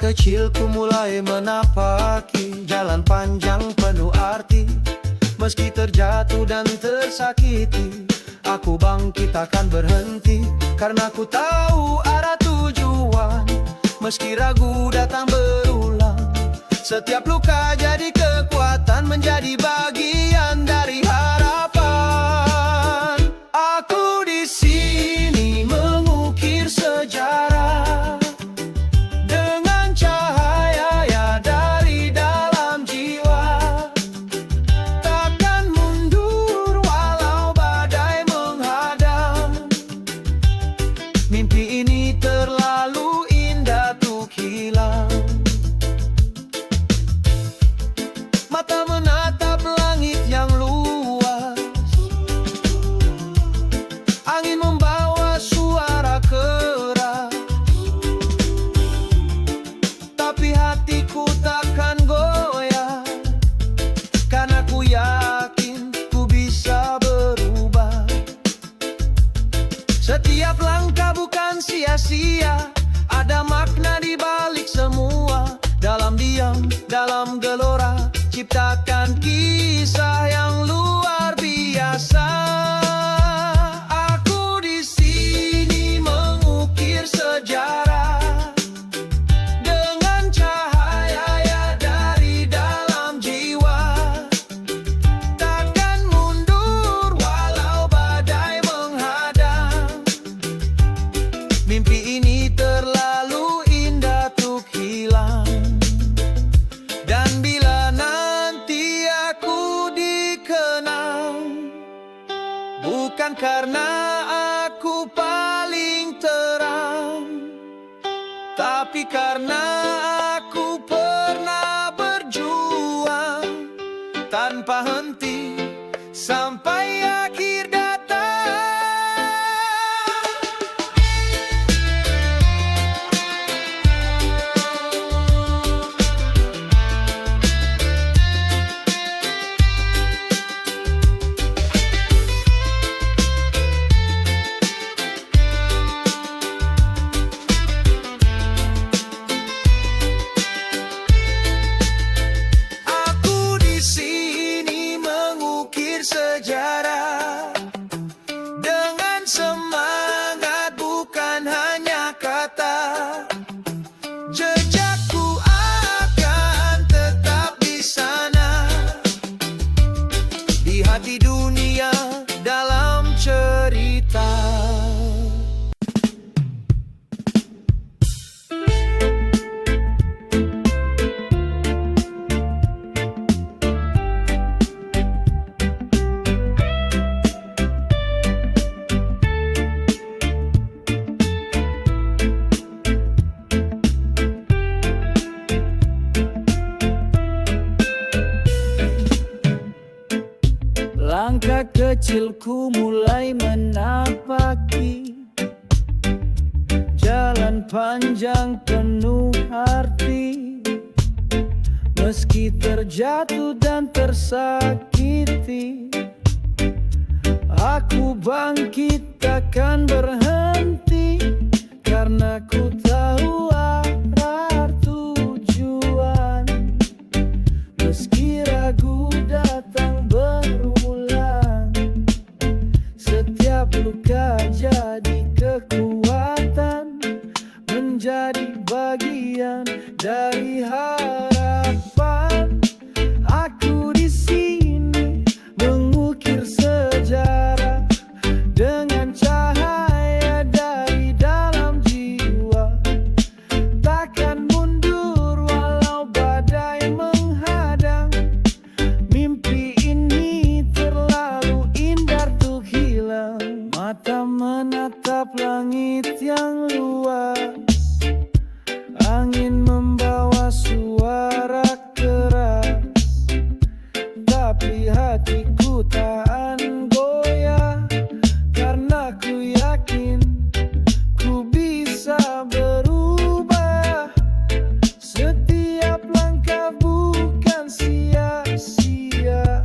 kecilku mulai menapaki jalan panjang penuh arti. Meski terjatuh dan tersakiti, aku bangkit takkan berhenti. Karena ku tahu arah tujuan, meski ragu datang berulang. Setiap luka jadi kekuatan, menjadi bagian dari harapan. Aku di sini mengukir sejarah dengan cahaya ya dari dalam jiwa. Takkan mundur walau badai menghadang. Mimpi ini terlalu indah untuk hilang. Mata menatap langit yang luas, angin membawa suara keras, tapi hatiku takkan goyah. Karena ku yakin ku bisa berubah. Setiap langkah bukan sia-sia, ada makna di balik semua. Dalam diam, dalam gelora, ciptakan kisah yang luar biasa. Aku di sini mengukir sejarah dengan cahaya ya dari dalam jiwa. Takkan mundur walau badai menghadang. Mimpi ini terlalu indah untuk hilang. Dan bila nanti aku dikenang, bukan karena aku paling terang, tapi karena aku pernah berjuang tanpa henti sampai akhir datang. Aku di sini mengukir sejarah dengan semangat, bukan hanya kata. Jejakku akan tetap di sana, di hati dunia dalam cerita. Langkah kecilku mulai menapaki jalan panjang penuh arti. Meski terjatuh dan tersakiti, aku bangkit takkan berhenti. Karena ku tahu arah tujuan, meski ragu datang berulang. Setiap luka jadi kekuatan, menjadi bagian dari harapan. Aku di sini mengukir sejarah dengan cahaya dari dalam jiwa. Takkan mundur walau badai menghadang. Mimpi ini terlalu indah untuk hilang. Mata menatap langit yang luas, angin membawa suara keras, tapi hatiku takkan goyah. Karena ku yakin ku bisa berubah. Setiap langkah bukan sia-sia,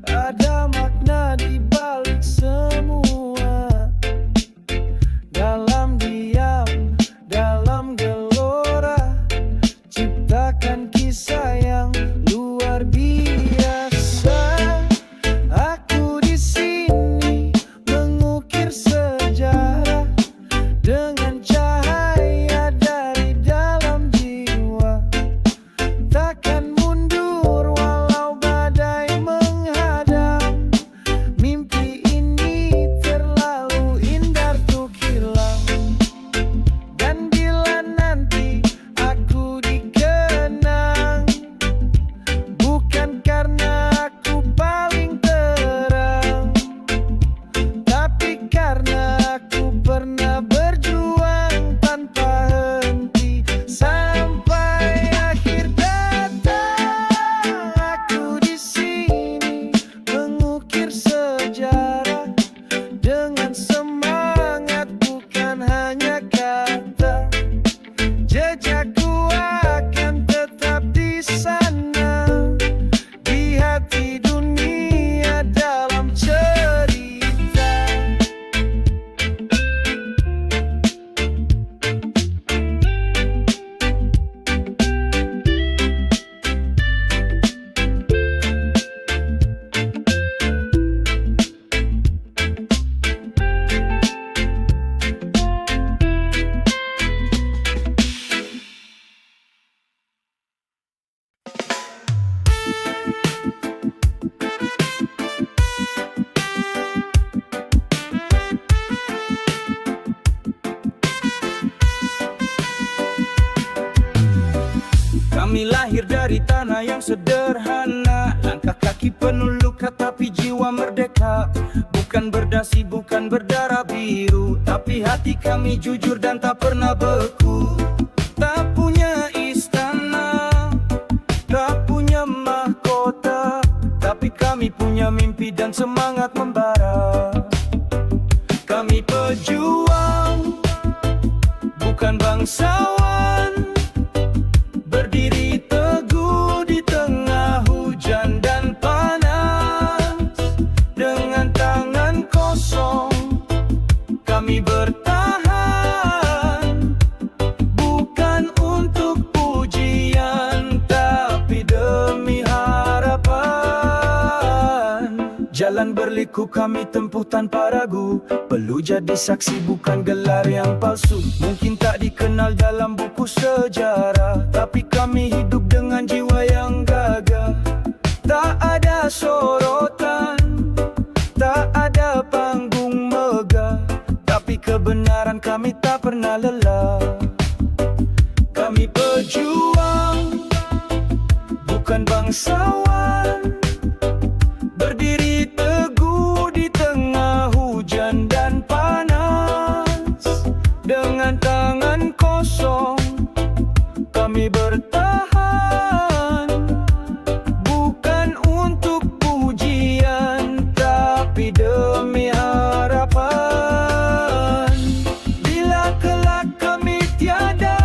ada makna di balik semua. Dalam diam, dalam gelora, Lahir dari tanah yang sederhana, langkah kaki penuh luka tapi jiwa merdeka. Bukan berdasi, bukan berdarah biru, tapi hati kami jujur dan tak pernah beku. Tak punya istana, tak punya mahkota, tapi kami punya mimpi dan semangat membara. Kami pejuang, bukan bangsawan, berdiri teguh di tengah hujan dan panas. Dengan tangan kosong kami bertahan, bukan untuk pujian tapi demi harapan. Jalan berliku kami tempuh tanpa ragu, perlu jadi saksi bukan gelar yang palsu. Mungkin tak dikenal dalam buku sejarah, tapi kami hidup dengan jiwa yang gagah. Tak ada sorotan, tak ada panggung megah, tapi kebenaran kami tak pernah lelah. Kami pejuang, bukan bangsawan, berdiri teguh di tengah hujan dan panas. Dengan tangan kosong kami bertahan, bukan untuk pujian tapi demi harapan. Bila kelak kami tiada,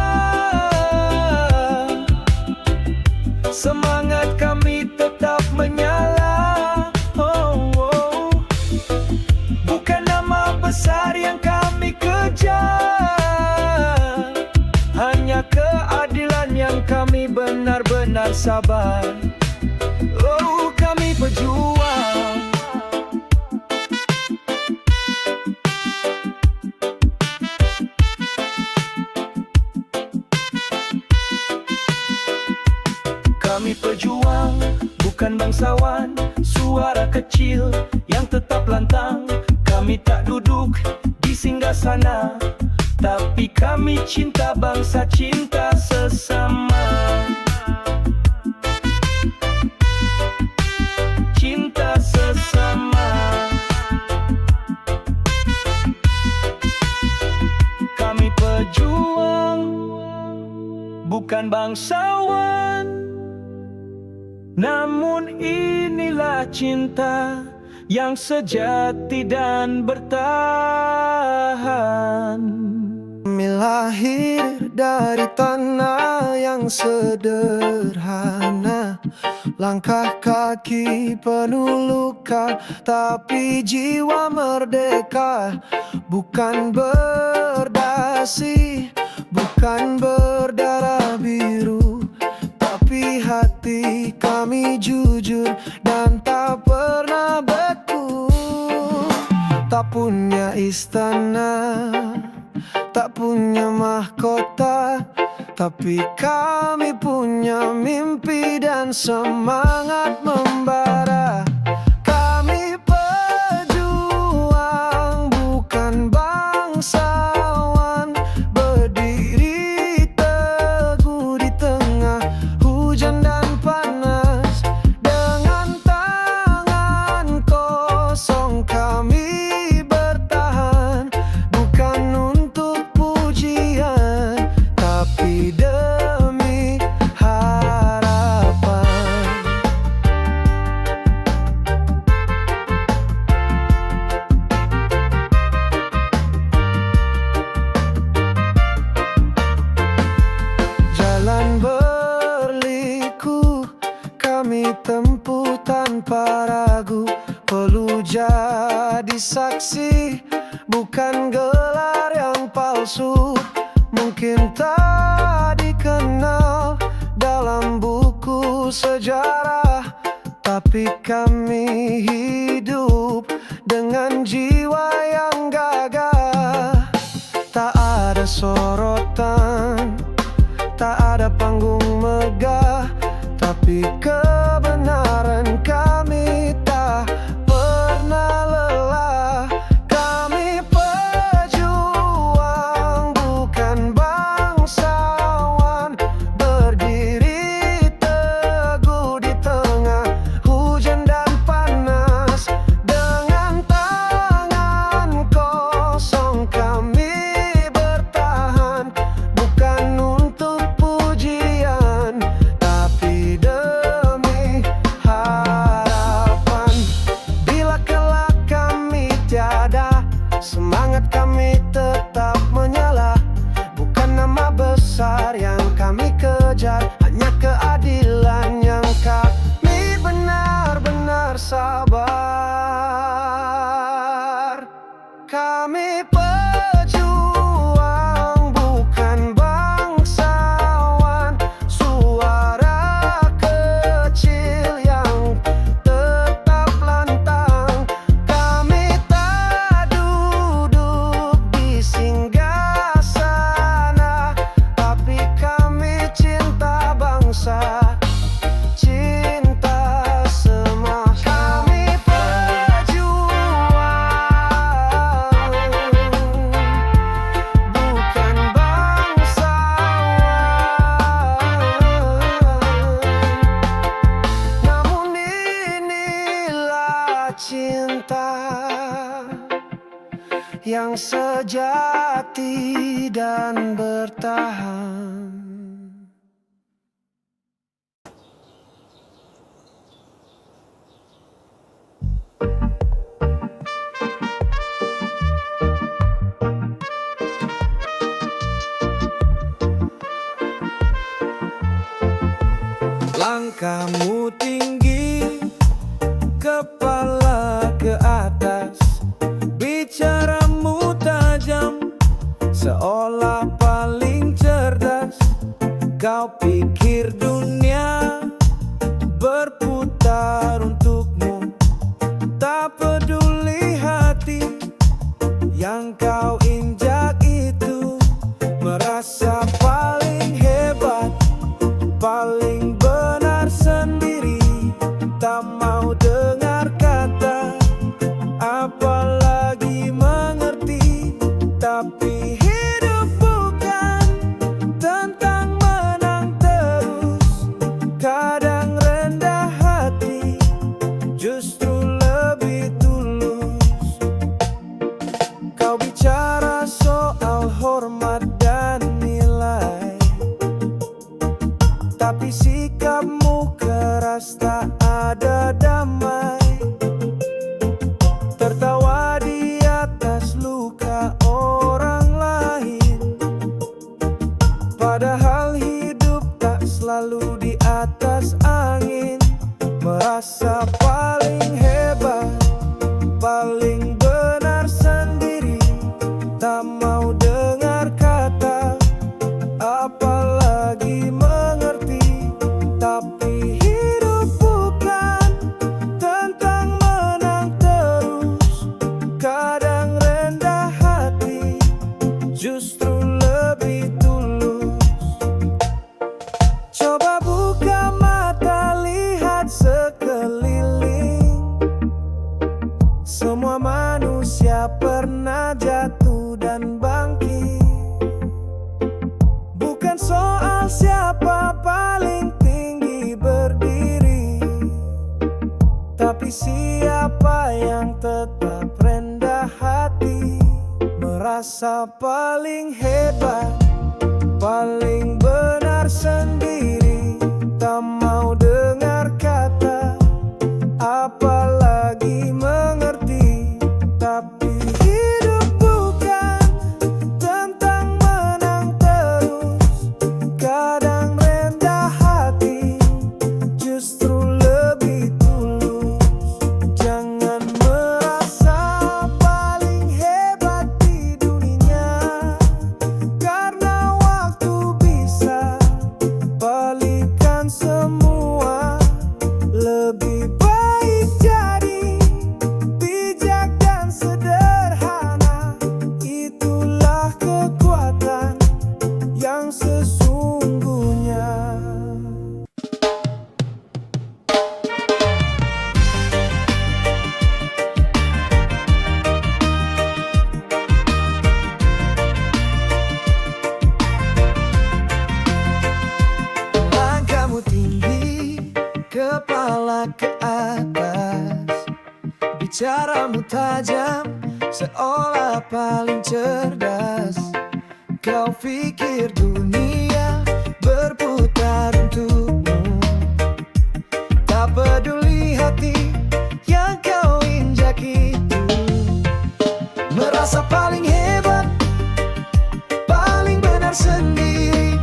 semangat kami tetap menyala. Bukan nama besar yang kami kejar, hanya keadilan yang kami benar-benar sabar. Oh, kami pejuang. Kami pejuang, bukan bangsawan, suara kecil yang tetap lantang. Kami tak duduk di singgasana, tapi kami cinta bangsa, cinta sesama. Cinta sesama. Kami pejuang, bukan bangsawan, namun inilah cinta yang sejati dan bertahan. Kami lahir dari tanah yang sederhana, langkah kaki penuh luka, tapi jiwa merdeka. Bukan berdasi, bukan berdarah biru, tapi hati kami jujur dan tak pernah beku. Tak punya istana, tak punya mahkota, tapi kami punya mimpi dan semangat membara. Kami pejuang, bukan bangsawan, berdiri teguh di tengah hujan dan panas. Dengan tangan kosong kami bertahan, bukan untuk pujian tapi demi harapan. Jalan berliku kami tempuh tanpa ragu, perlu jadi saksi bukan gelar yang palsu. Mungkin tak dikenal dalam buku sejarah, tapi kami hidup dengan jiwa yang gagah. Tak ada sorotan, tak ada panggung megah, tapi kebenaran kami tak pernah lelah. Kami pejuang, bukan bangsawan, berdiri yang sejati dan bertahan. Langkahmu tinggi, kepala ke atas, bicaramu tajam, seolah paling cerdas. Kau pikir dunia berputar untukmu, tak peduli hati yang kau injak itu. Merasa paling hebat, paling benar sendiri, tak mau dengar kata, apalagi mengerti. Tapi hidup bukan tentang menang terus, kadang rendah hati justru lebih tulus. Kau bicara soal hormat dan nilai, tapi sikapmu keras, tak ada damai. Tertawa di atas luka orang lain, padahal hidup tak selalu di atas angin. Merasa paling hebat, paling benar sendiri, tak mau dengar kata, apalagi mengerti. Tapi hidup bukan tentang menang terus, kadang rendah hati justru lebih tulus. Coba buka mata, lihat sekeliling, semua manusia pernah jatuh dan bangkit. Bukan soal siapa paling tinggi berdiri, tapi siapa yang tetap rendah hati. Merasa paling hebat, paling benar sendiri, tak mau dengar kata, apalagi mengerti. Tapi hidup bukan tentang menang terus, kadang rendah hati justru lebih tulus. Jangan merasa paling hebat di dunia, karena waktu bisa balikan semua. Lebih baik jadi bijak dan sederhana, itulah kekuatan yang sesungguhnya. Langkahmu tinggi, kepala ke atas, bicaramu tajam, seolah paling cerdas. Kau pikir dunia berputar untukmu, tak peduli hati yang kau injak itu. Merasa paling hebat, paling benar sendiri,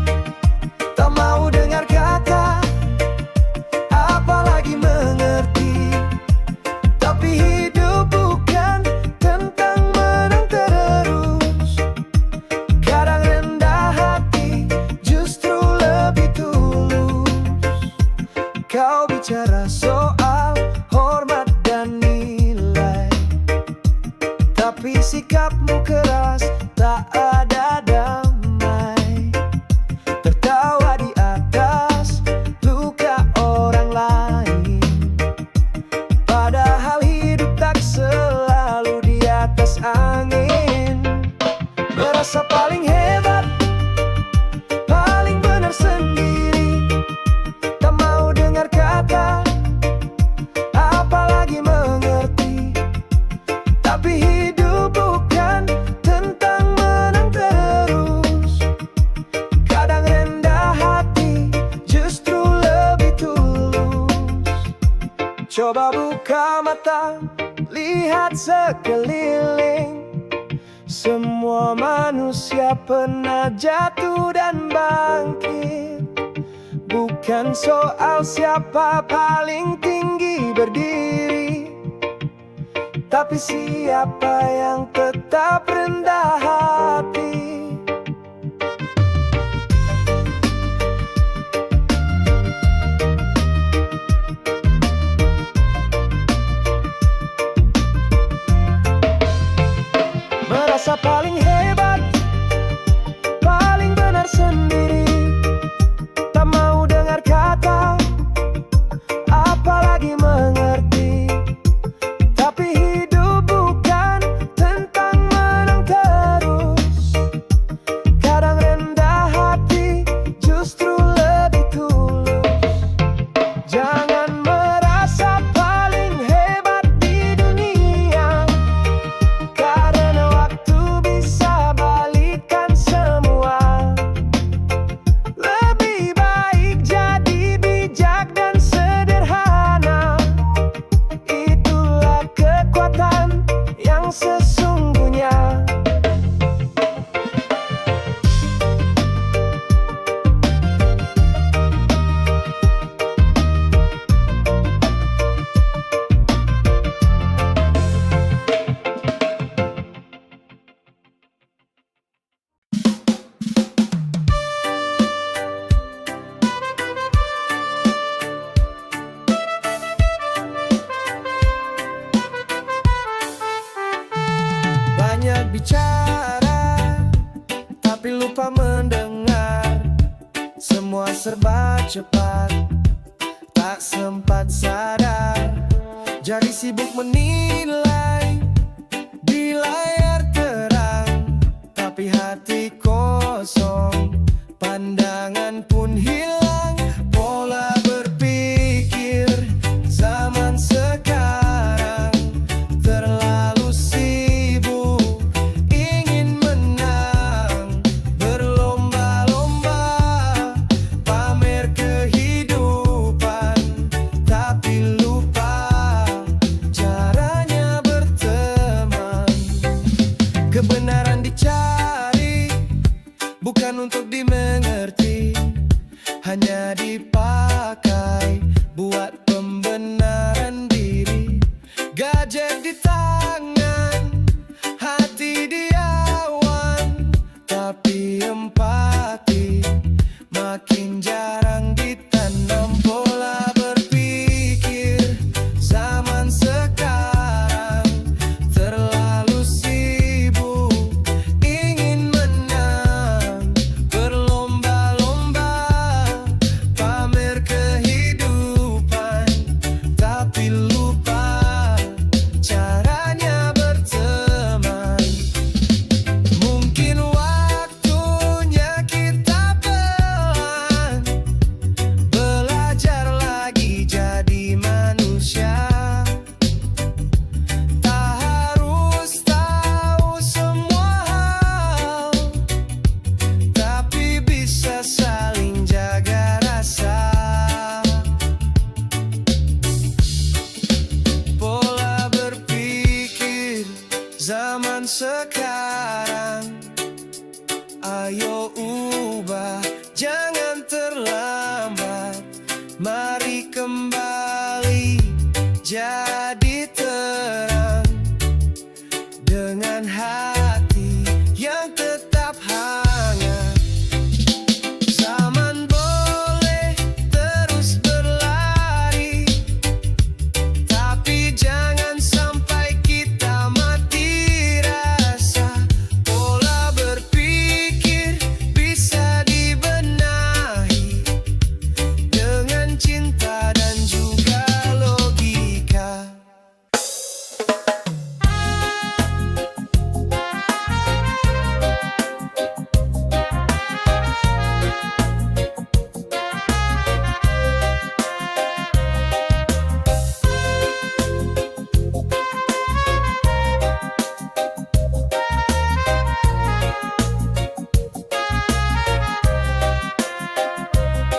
tak mau dengar kata, apalagi mengerti. Tapi hidup bukan tentang menang terus, kadang rendah hati justru lebih tulus. Kau bicara soal Coba buka mata, lihat sekeliling. Semua manusia pernah jatuh dan bangkit. Bukan soal siapa paling tinggi berdiri, tapi siapa yang tetap rendah hati. Merasa paling hebat, paling benar sendiri, tak mau dengar kata, apalagi mengerti. Tapi hidup bukan tentang menang terus. Kadang rendah hati justru lebih tulus. Jangan merasa paling hebat di dunia, karena waktu bisa balikan semua. Lebih baik jadi bijak dan sederhana. Itulah kekuatan yang sesungguhnya. Banyak bicara, tapi lupa mendengar. Semua serba cepat, tak sempat sadar. Jadi sibuk menilai di layar terang, tapi hati kosong, pandangan pun hilang. Pola berpikir zaman sekarang terlalu sibuk, ingin menang, berlomba-lomba, pamer kehidupan, tapi lupa caranya berteman. Kebenaran dicari, bukan untuk dimengerti, hanya dipakai buat pembenaran diri. Gadget di tangan, hati di awan, tapi empati makin jarang ditanam. Pola berpikir zaman sekarang terlalu sibuk, ingin menang, berlomba-lomba, pamer kehidupan, tapi lupa caranya berteman. Mungkin waktunya kita pelan, belajar lagi jadi manusia. Tak harus tahu semua hal, tapi bisa saling jaga rasa. Pola berpikir zaman sekarang, ayo ubah, jangan terlambat. Mari kembali jadi terang, dengan hati yang tetap hangat. Zaman boleh terus berlari, tapi jangan sampai kita mati rasa. Pola berpikir bisa dibenahi dengan cinta dan juga logika.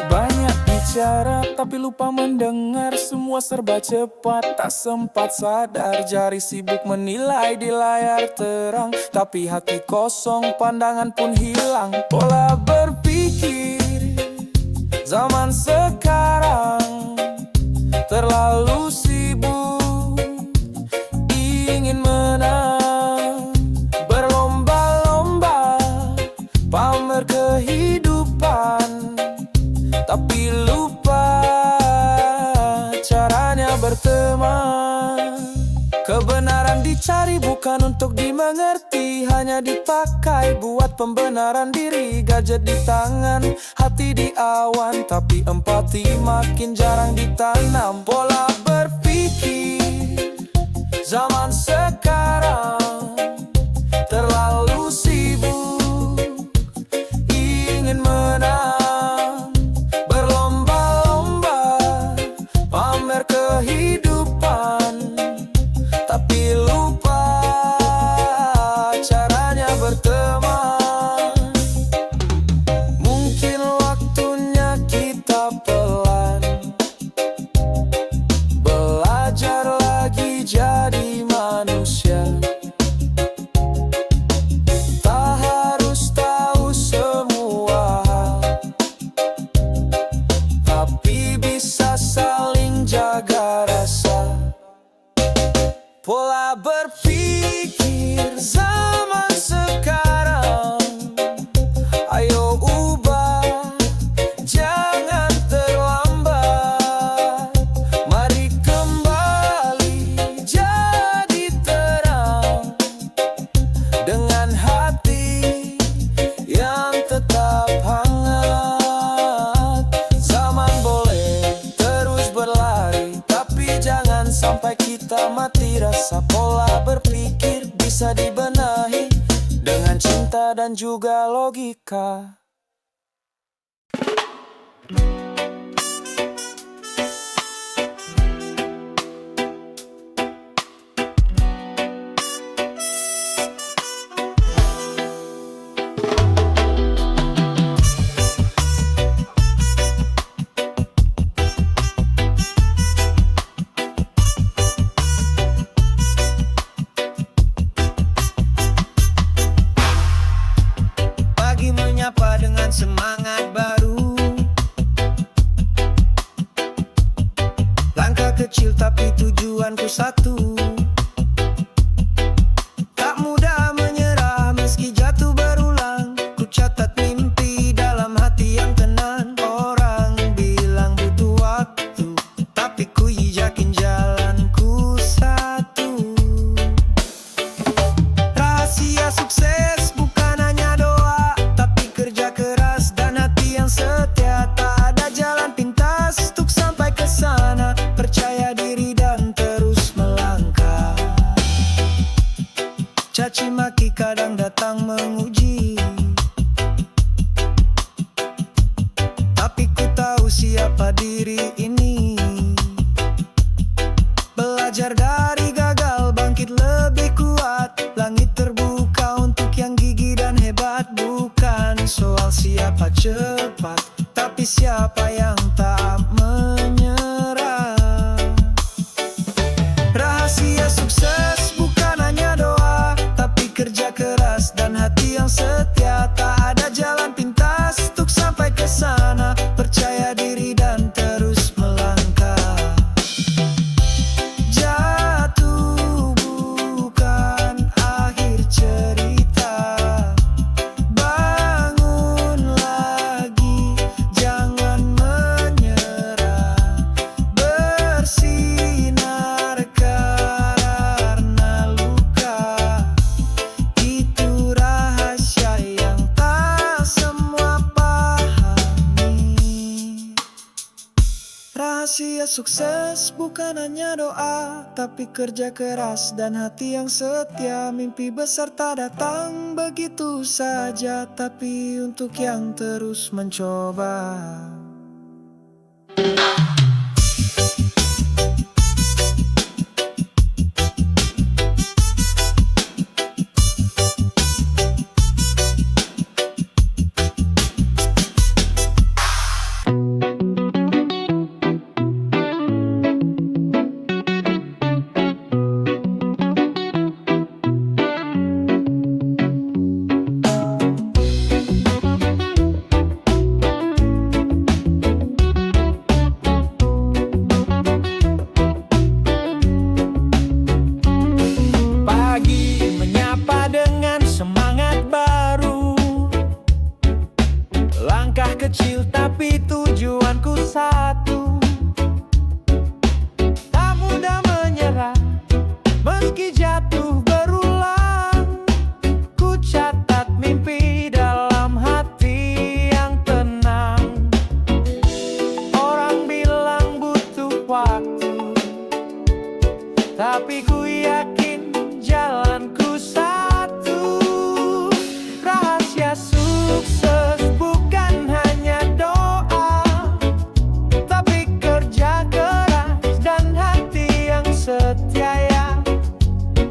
Banyak bicara tapi lupa mendengar. Semua semua serba cepat, tak sempat sadar. Jari sibuk menilai di layar terang, tapi hati kosong, pandangan pun hilang. Pola berpikir zaman sekarang terlalu sibuk, ingin menang, berlomba-lomba, pamer kehidupan, tapi lupa caranya berteman. Kebenaran dicari bukan untuk dimengerti, hanya dipakai buat pembenaran diri. Gadget di tangan, hati di awan, tapi empati makin jarang ditanam. Pola berpikir zaman sekarang terlalu sibuk, ingin menang, berlomba-lomba, pamer kehidupan, tapi lupa caranya berteman. Mungkin waktunya kita pelan belajar lagi jadi manusia. Tak harus tahu semua hal, tapi bisa saling jaga rasa. Pola berpikir zaman sekarang, ayo ubah, jangan terlambat. Mari kembali jadi terang, dengan hati yang tetap hangat. Zaman boleh terus berlari, tapi jangan sampai kita mati rasa. Pola berpikir bisa dibenahi dengan cinta dan juga logika. Pagi menyapa dengan semangat baru, langkah kecil tapi tujuanku satu. Tak mudah menyerah meski jatuh berulang, ku catat mimpi dalam hati yang tenang. Orang bilang butuh waktu, tapi ku yakin jalanku satu. Rahasia sukses bukan hanya doa, tapi kerja keras dan hati yang setia. Tak ada jalan pintas untuk sampai ke sana, percaya diri dan terus melangkah. Caci maki kadang datang menguji, tapi ku tahu siapa diri ini. Belajar dari gagal, bangkit lebih kuat. Langit terbuka untuk yang gigih dan hebat. Bukan soal siapa cepat, tapi siapa yang tak menyerah. Rahasia sukses bukan hanya doa, tapi kerja keras dan hati yang setia. Tak ada jalan pintas untuk sampai ke sana, percaya diri dan terus melangkah. Jatuh bukan akhir cerita, bangun lagi, jangan menyerah. Bersinar karena luka, itu rahasia yang tak semua pahami. Rahasia sukses bukan hanya doa, tapi kerja keras dan hati yang setia. Mimpi besar tak datang begitu saja, tapi untuk yang terus mencoba. tapi ku yakin jalanku satu. Rahasia sukses bukan hanya doa, tapi kerja keras dan hati yang setia ya.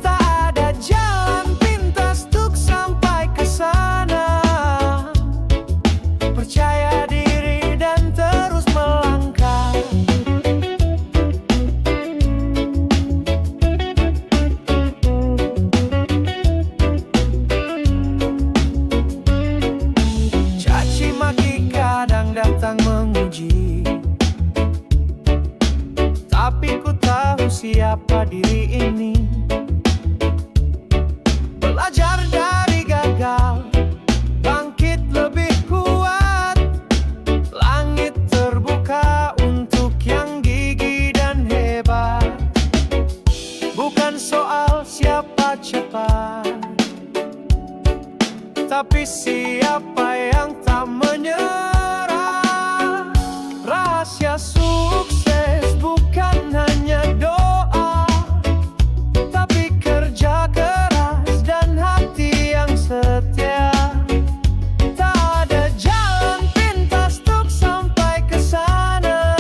Tak ada jalan pintas untuk sampai ke sana. Percaya diri dan terus melangkah. Caci maki kadang datang menguji, tapi ku tahu siapa diri ini. Belajar dari gagal, bangkit lebih kuat. Langit terbuka untuk yang gigih dan hebat. Bukan soal siapa cepat, tapi siapa yang tak menyerah. Rahasia sukses bukan hanya doa, tapi kerja keras dan hati yang setia. Tak ada jalan pintas untuk sampai ke sana.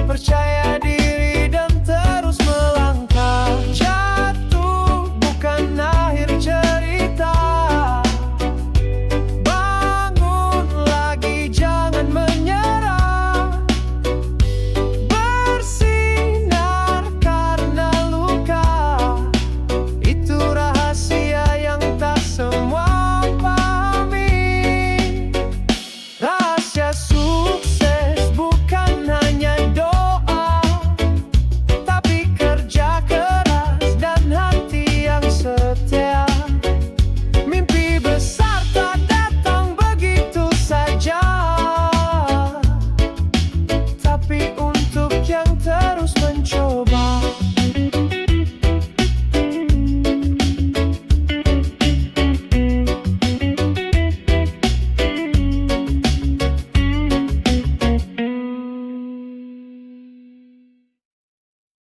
Percaya diri dan terus melangkah. Jatuh bukan akhir cerita. Bangun lagi, jangan menyerah. Bersinar karena luka, itu rahasia yang tak semua pahami. Rahasia sukses bukan hanya doa, tapi kerja keras dan hati yang setia. Mimpi besar tak datang begitu saja, tapi untuk yang terus mencoba.